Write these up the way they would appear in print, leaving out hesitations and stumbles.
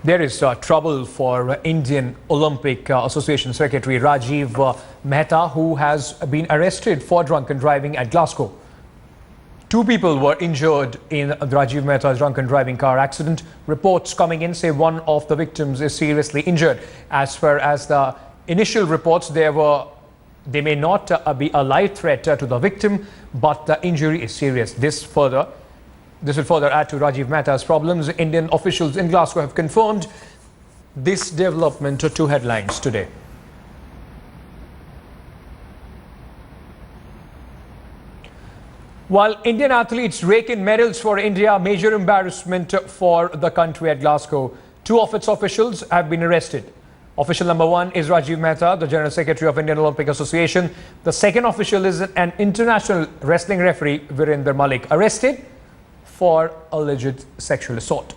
There is trouble for Indian Olympic Association Secretary Rajeev Mehta, who has been arrested for drunken driving at Glasgow. Two people were injured in Rajeev Mehta's drunken driving car accident. Reports coming in say one of the victims is seriously injured. As far as the initial reports, they may not be a life threat to the victim, but the injury is serious. This will further add to Rajeev Mehta's problems. Indian officials in Glasgow have confirmed this development to headlines today. While Indian athletes rake in medals for India, major embarrassment for the country at Glasgow. Two of its officials have been arrested. Official number one is Rajeev Mehta, the General Secretary of Indian Olympic Association. The second official is an international wrestling referee, Virender Malik, arrested for alleged sexual assault.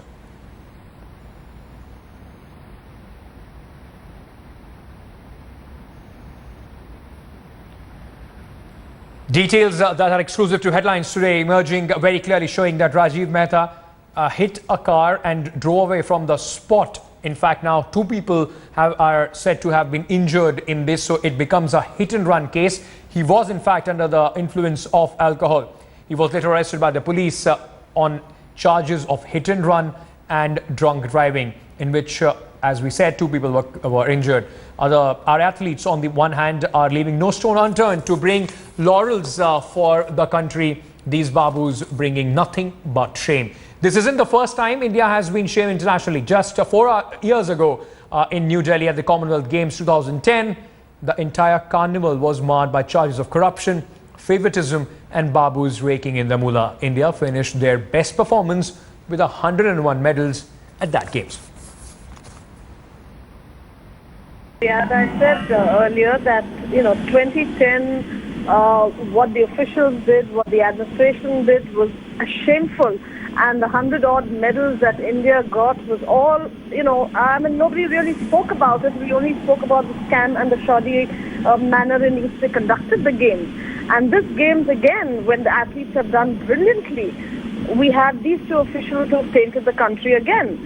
Details that are exclusive to headlines today emerging very clearly, showing that Rajeev Mehta hit a car and drove away from the spot. In fact, now two people are said to have been injured in this, so it becomes a hit and run case. He was in fact under the influence of alcohol. He was later arrested by the police on charges of hit and run and drunk driving, in which, as we said, two people were injured. Our athletes, on the one hand, are leaving no stone unturned to bring laurels for the country. These babus bringing nothing but shame. This isn't the first time India has been shamed internationally. Just 4 years ago in New Delhi at the Commonwealth Games 2010, the entire carnival was marred by charges of corruption, favoritism and babus raking in the mullah. India finished their best performance with 101 medals at that Games. Yeah, as I said earlier that, 2010, what the officials did, what the administration did was shameful. And the 100-odd medals that India got was all, nobody really spoke about it. We only spoke about the scam and the shoddy manner in which they conducted the games. And this games, again, when the athletes have done brilliantly, we have these two officials who have tainted the country again.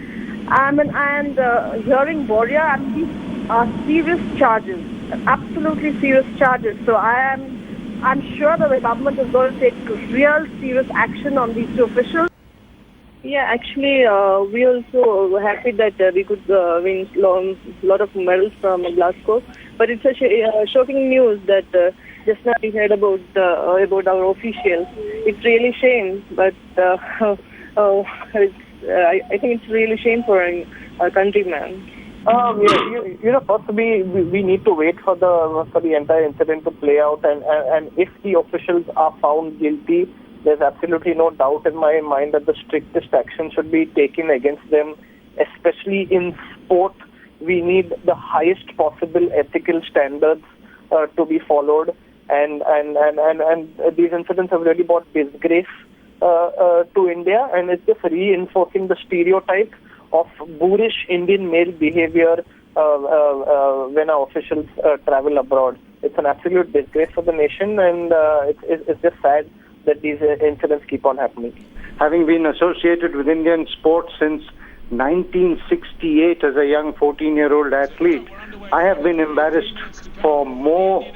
Hearing Boria, these are serious charges, absolutely serious charges. So I'm sure that the government is going to take real serious action on these two officials. Yeah, actually, we also were happy that we could win a lot of medals from Glasgow. But it's a shocking news that just now we heard about our officials. It's really shame, but I think it's really shame for our countryman. Possibly we need to wait for the entire incident to play out, and if the officials are found guilty, there's absolutely no doubt in my mind that the strictest action should be taken against them. Especially in sport, we need the highest possible ethical standards to be followed, and these incidents have really brought disgrace to India, and it's just reinforcing the stereotype of boorish Indian male behavior when our officials travel abroad. It's an absolute disgrace for the nation, and it's just sad that these incidents keep on happening. Having been associated with Indian sports since 1968 as a young 14-year-old athlete, I have been embarrassed for more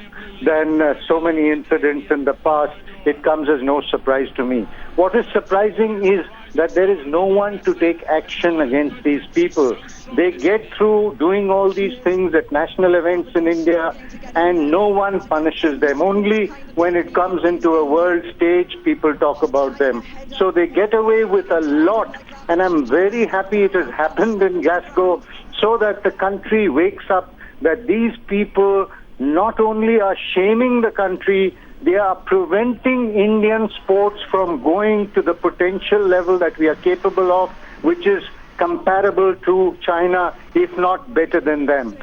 than so many incidents in the past. It comes as no surprise to me. What is surprising is that there is no one to take action against these people. They get through doing all these things at national events in India and no one punishes them. Only when it comes into a world stage, people talk about them. So they get away with a lot, and I'm very happy it has happened in Glasgow so that the country wakes up that these people not only are shaming the country, they are preventing Indian sports from going to the potential level that we are capable of, which is comparable to China, if not better than them.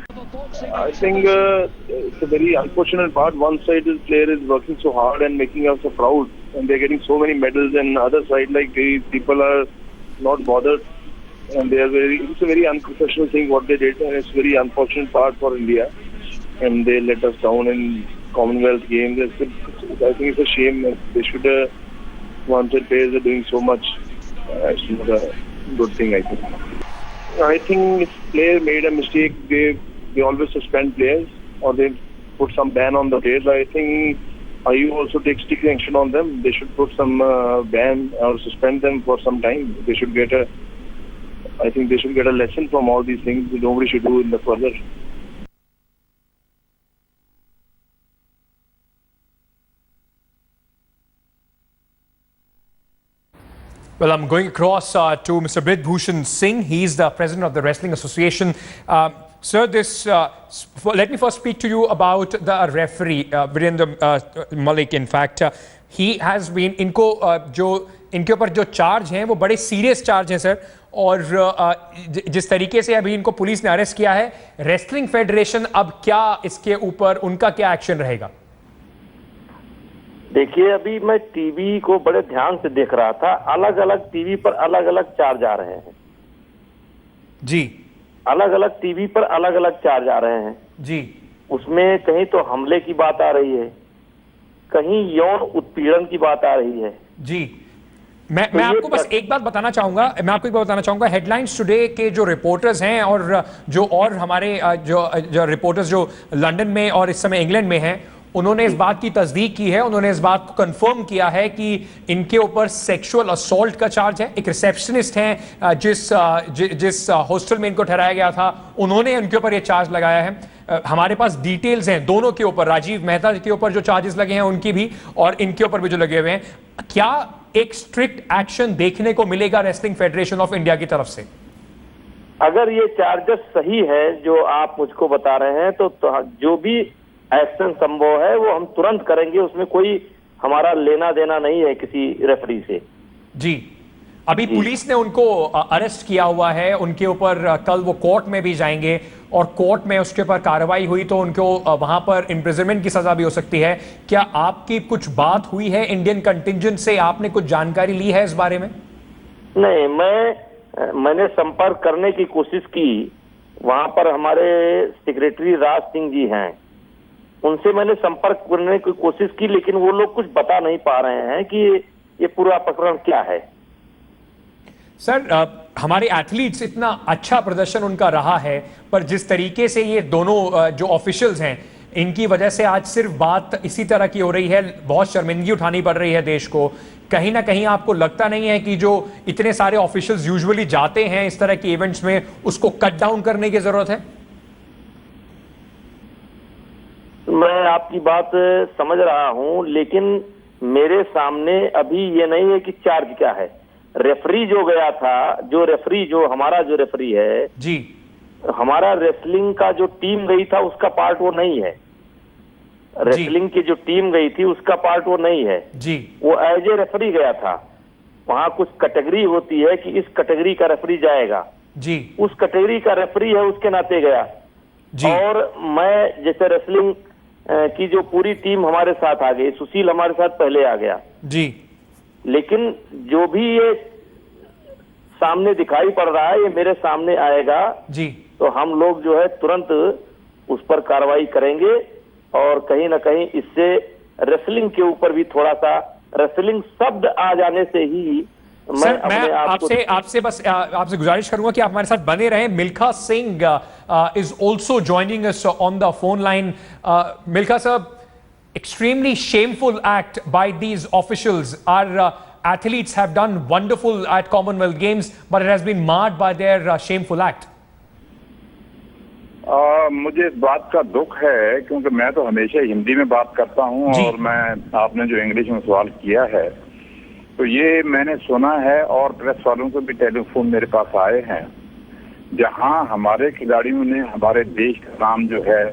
I think it's a very unfortunate part. One side, the player is working so hard and making us so proud, and they're getting so many medals, and the other side, people are not bothered, and it's a very unprofessional thing what they did, and it's a very unfortunate part for India, and they let us down in Commonwealth Games. I think it's a shame. They should have wanted players are doing so much. It's not a good thing, I think. I think if player made a mistake, they always suspend players or they put some ban on the players. I think IOA also takes strict action on them. They should put some ban or suspend them for some time. They should get a lesson from all these things. Nobody should do in the further. Well, I'm going across to Mr. Brit Bhushan Singh. He's the president of the Wrestling Association. Sir, let me first speak to you about the referee, Virendra Malik. In fact, he has been, इनके ऊपर जो charge हैं वो बड़े serious charge हैं sir, और जिस तरीके से अभी इनको पुलिस ने अरेस्ट किया है, रेसलिंग फेडरेशन अब क्या इसके ऊपर उनका क्या एक्शन रहेगा? देखिए, अभी मैं टीवी को बड़े ध्यान से देख रहा था, अलग अलग टीवी पर अलग अलग चार्ज आ रहे हैं जी, अलग अलग टीवी पर अलग अलग चार्ज आ रहे हैं जी। उसमें कहीं तो हमले की बात आ रही है, कहीं यौन उत्पीड़न की बात आ रही है जी। मैं आपको बस एक बात बताना चाहूंगा, हेडलाइंस टुडे के जो रिपोर्टर्स हैं और हमारे जो रिपोर्टर्स जो लंदन में और इस समय इंग्लैंड में हैं, उन्होंने इस बात की तस्दीक की है, उन्होंने इस बात को कंफर्म किया है कि इनके ऊपर सेक्सुअल असॉल्ट का चार्ज है। एक रिसेप्शनिस्ट हैं जिस हॉस्टल में इनको ठहराया गया था, उन्होंने इनके ऊपर ये चार्ज लगाया है। हमारे पास डिटेल्स हैं दोनों के ऊपर, राजीव मेहता के ऊपर जो चार्जेस लगे हैं उनकी भी, और इनके ऊपर भी जो लगे हुए हैं। क्या एक स्ट्रिक्ट एक्शन देखने को मिलेगा रेसलिंग फेडरेशन ऑफ इंडिया की तरफ से? अगर ये चार्जेस सही है जो आप मुझको बता रहे हैं, तो जो भी एक्शन संभव है वो हम तुरंत करेंगे, उसमें कोई हमारा लेना देना नहीं है किसी रेफरी से जी। अभी पुलिस ने उनको अरेस्ट किया हुआ है, उनके ऊपर कल वो कोर्ट में भी जाएंगे, और कोर्ट में उसके ऊपर कार्रवाई हुई तो उनको वहां पर इम्प्रिजनमेंट की सजा भी हो सकती है। क्या आपकी कुछ बात हुई है इंडियन कंटिंजेंट से? आपने कुछ जानकारी ली है इस बारे में? नहीं, मैंने संपर्क करने की कोशिश की। वहां पर हमारे सेक्रेटरी राज सिंह जी हैं, उनसे मैंने संपर्क करने की कोशिश की, लेकिन वो लोग कुछ बता नहीं पा रहे हैं कि ये पूरा प्रकरण क्या है। सर, हमारे एथलीट्स, इतना अच्छा प्रदर्शन उनका रहा है, पर जिस तरीके से ये दोनों जो ऑफिशियल्स हैं, इनकी वजह से आज सिर्फ बात इसी तरह की हो रही है, बहुत शर्मिंदगी उठानी पड़ रही है देश को। कहीं ना कहीं आपको लगता नहीं है कि जो इतने सारे ऑफिशियल्स यूजुअली जाते हैं इस तरह के इवेंट्स में, उसको कट डाउन करने की जरूरत है? मैं आपकी बात समझ रहा हूं, लेकिन मेरे सामने अभी ये नहीं है कि चार्ज क्या है। रेफरी जो गया था, हमारा जो रेफरी है जी, हमारा रेसलिंग का जो टीम गई था उसका पार्ट वो नहीं है। रेसलिंग की जो टीम गई थी उसका पार्ट वो नहीं है जी। वो एज ए रेफरी गया था। वहां कुछ कैटेगरी होती है कि इस कैटेगरी का रेफरी जाएगा जी, उस कैटेगरी का रेफरी है, उसके नाते गया जी। और मैं जैसे रेसलिंग की जो पूरी टीम हमारे साथ आ गई, सुशील हमारे साथ पहले आ गया जी, लेकिन जो भी ये सामने दिखाई पड़ रहा है ये मेरे सामने आएगा जी, तो हम लोग जो है तुरंत उस पर कार्रवाई करेंगे, और कहीं ना कहीं इससे रेसलिंग के ऊपर भी थोड़ा सा, रेसलिंग शब्द आ जाने से ही सर, मैं आपसे गुजारिश करूंगा कि आप हमारे साथ बने रहें। Milkha Singh is also joining us on the phone line. Milkha sir, extremely shameful act by these officials. Our athletes have done wonderful at Commonwealth Games, but it has been marred by their shameful act. मुझे इस बात का दुख है, क्योंकि मैं तो हमेशा हिंदी में बात करता हूं, और आपने जो इंग्लिश में सवाल किया है तो ये मैंने सुना है, और प्रेस वालों को भी टेलीफोन मेरे पास आए हैं, जहां हमारे खिलाड़ियों ने हमारे देश का नाम जो है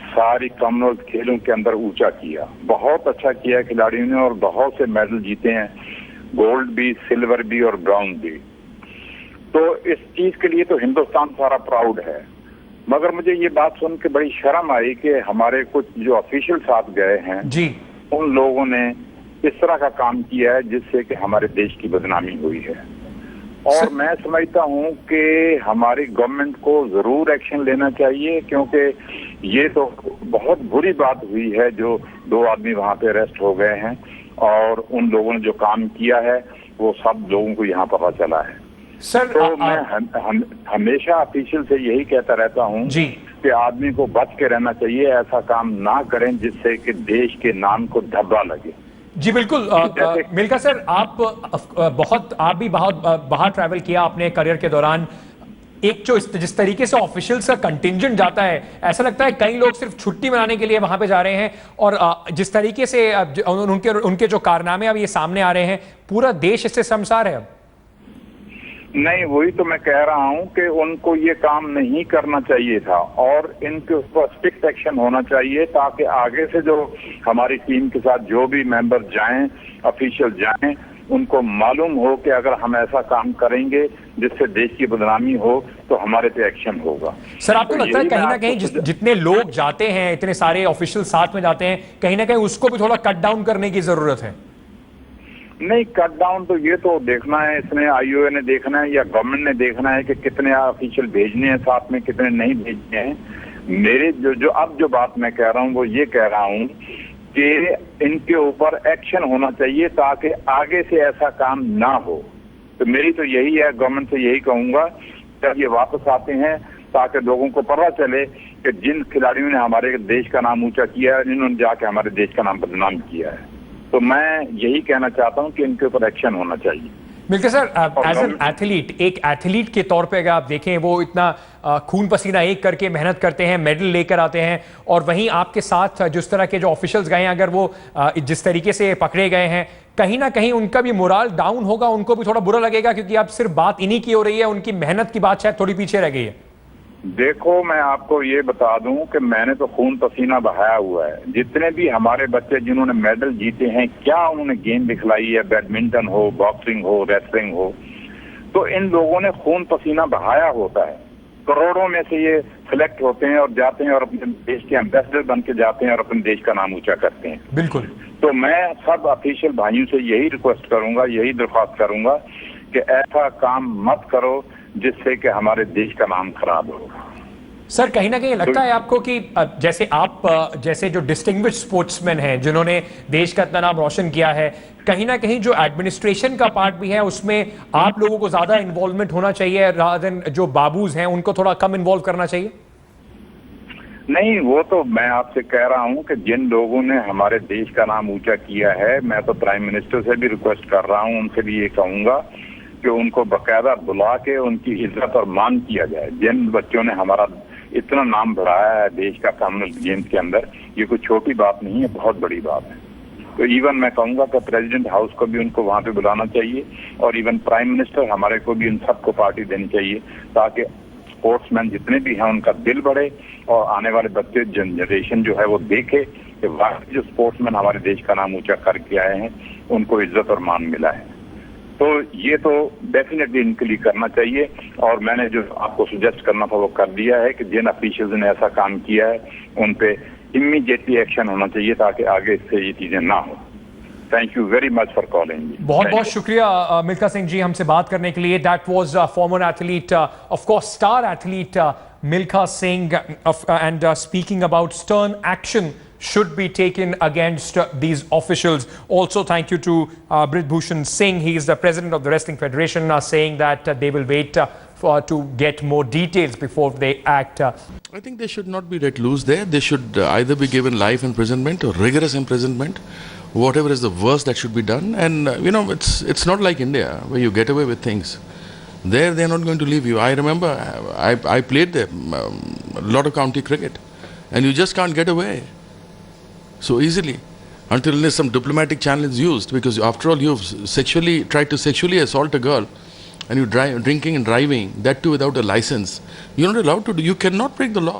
सारी कॉमनवेल्थ खेलों के अंदर ऊंचा किया। बहुत अच्छा किया खिलाड़ियों ने, और बहुत से मेडल जीते हैं, गोल्ड भी, सिल्वर भी और ब्राउन भी। तो इस चीज के लिए तो हिंदुस्तान सारा प्राउड है। मगर मुझे ये बात सुन के बड़ी शर्म आई कि हमारे कुछ जो ऑफिशियल साथ गए हैं जी, उन लोगों ने इस तरह का काम किया है जिससे कि हमारे देश की बदनामी हुई है। और मैं समझता हूं कि हमारी गवर्नमेंट को जरूर एक्शन लेना चाहिए, क्योंकि ये तो बहुत बुरी बात हुई है जो 2 आदमी वहां पे अरेस्ट हो गए हैं, और उन लोगों ने जो काम किया है वो सब लोगों को यहाँ पता चला है। सर तो मैं हमेशा ऑफिशियल से यही कहता रहता हूँ जी कि आदमी को बच के रहना चाहिए, ऐसा काम ना करें जिससे कि देश के नाम को धब्बा लगे। जी बिल्कुल। मिल्खा सर, आप भी बहुत बाहर ट्रैवल किया अपने करियर के दौरान। एक जो जिस तरीके से ऑफिशियल्स का कंटिंजेंट जाता है, ऐसा लगता है कई लोग सिर्फ छुट्टी मनाने के लिए वहां पे जा रहे हैं, और जिस तरीके से उनके जो कारनामे अब ये सामने आ रहे हैं, पूरा देश इससे शर्मसार है अब। नहीं, वही तो मैं कह रहा हूं कि उनको ये काम नहीं करना चाहिए था और इनके ऊपर स्ट्रिक्ट एक्शन होना चाहिए, ताकि आगे से जो हमारी टीम के साथ जो भी मेंबर जाएं, ऑफिशियल जाएं, उनको मालूम हो कि अगर हम ऐसा काम करेंगे जिससे देश की बदनामी हो तो हमारे पे एक्शन होगा। सर, आपको लगता है कहीं ना कहीं जितने लोग जाते हैं, इतने सारे ऑफिशियल साथ में जाते हैं, कहीं ना कहीं उसको भी थोड़ा कट डाउन करने की जरूरत है? नहीं, कट डाउन तो ये तो देखना है, इसमें IOA ने देखना है या गवर्नमेंट ने देखना है कि कितने ऑफिशियल भेजने हैं साथ में, कितने नहीं भेजने हैं। मेरे जो बात मैं कह रहा हूँ वो ये कह रहा हूँ कि इनके ऊपर एक्शन होना चाहिए ताकि आगे से ऐसा काम ना हो। तो मेरी तो यही है, गवर्नमेंट से यही कहूंगा जब ये वापस आते हैं ताकि लोगों को पता चले कि जिन खिलाड़ियों ने हमारे देश का नाम ऊंचा किया है, इन्होंने जाके हमारे देश का नाम बदनाम किया है। तो मैं यही कहना चाहता हूं कि इनके ऊपर एक्शन होना चाहिए। बिल्कुल सर, एज एन एथलीट, एक एथलीट के तौर पे अगर आप देखें, वो इतना खून पसीना एक करके मेहनत करते हैं, मेडल लेकर आते हैं, और वहीं आपके साथ जिस तरह के जो ऑफिशियल्स गए हैं, अगर वो जिस तरीके से पकड़े गए हैं, कहीं ना कहीं उनका भी मोराल डाउन होगा, उनको भी थोड़ा बुरा लगेगा, क्योंकि अब सिर्फ बात इन्हीं की हो रही है, उनकी मेहनत की बात शायद थोड़ी पीछे रह गई है। देखो, मैं आपको ये बता दूं कि मैंने तो खून पसीना बहाया हुआ है। जितने भी हमारे बच्चे जिन्होंने मेडल जीते हैं, क्या उन्होंने गेम दिखलाई है, बैडमिंटन हो, बॉक्सिंग हो, रेसलिंग हो, तो इन लोगों ने खून पसीना बहाया होता है। करोड़ों में से ये सिलेक्ट होते हैं और जाते हैं और अपने देश के एम्बेसडर बन के जाते हैं और अपने देश का नाम ऊंचा करते हैं। बिल्कुल। तो मैं सब ऑफिशियल भाइयों से यही रिक्वेस्ट करूंगा, यही दरख्वास्त करूंगा कि ऐसा काम मत करो जिससे कि हमारे देश का नाम खराब हो। सर, कहीं ना कहीं लगता है आपको कि जैसे आप जैसे जो डिस्टिंग्विश्ड स्पोर्ट्समैन हैं, जिन्होंने देश का इतना नाम रोशन किया है, कहीं ना कहीं जो एडमिनिस्ट्रेशन का पार्ट भी है, उसमें आप लोगों को ज्यादा इन्वॉल्वमेंट होना चाहिए, रादर देन जो बाबूज हैं उनको थोड़ा कम इन्वॉल्व करना चाहिए? नहीं, वो तो मैं आपसे कह रहा हूं कि जिन लोगों ने हमारे देश का नाम ऊंचा किया है, मैं तो प्राइम मिनिस्टर से भी रिक्वेस्ट कर रहा हूं, उनसे भी ये कहूंगा कि उनको बाकायदा बुला के उनकी इज्जत और मान किया जाए। जिन बच्चों ने हमारा इतना नाम बढ़ाया है देश का कॉमनवेल्थ गेम्स के अंदर, ये कोई छोटी बात नहीं है, बहुत बड़ी बात है। तो इवन मैं कहूंगा कि प्रेसिडेंट हाउस को भी उनको वहां पे बुलाना चाहिए, और इवन प्राइम मिनिस्टर हमारे को भी इन सबको पार्टी देनी चाहिए, ताकि स्पोर्ट्समैन जितने भी हैं उनका दिल बढ़े और आने वाले बच्चे जनरेशन जो है वो देखे कि वाकई जो स्पोर्ट्समैन हमारे देश का नाम ऊंचा करके आए हैं उनको इज्जत और मान मिला है। तो ये तो डेफिनेटली इनके लिए करना चाहिए, और मैंने जो आपको सजेस्ट करना था वो कर दिया है कि जिन ऑफिशियल्स ने ऐसा काम किया है उन पे इमीडिएटली एक्शन होना चाहिए ताकि आगे इससे ये चीजें ना हो। Thank you very much for calling. बहुत बहुत शुक्रिया मिल्खा सिंह जी हमसे बात करने के लिए। That was farmer athlete, of course star athlete Milkha Singh, and speaking about stern action should be taken against these officials. Also, thank you to Brij Bhushan Singh. He is the president of the Wrestling Federation, saying that they will wait to get more details before they act. I think they should not be let loose there. They should either be given life imprisonment or rigorous imprisonment. Whatever is the worst that should be done. And it's not like India where you get away with things. There they are not going to leave you. I remember I played there a lot of county cricket, and you just can't get away so easily until some diplomatic channel is used, because after all you've tried to sexually assault a girl, and you're drinking and driving, that too without a license. You're not allowed to do. You cannot break the law.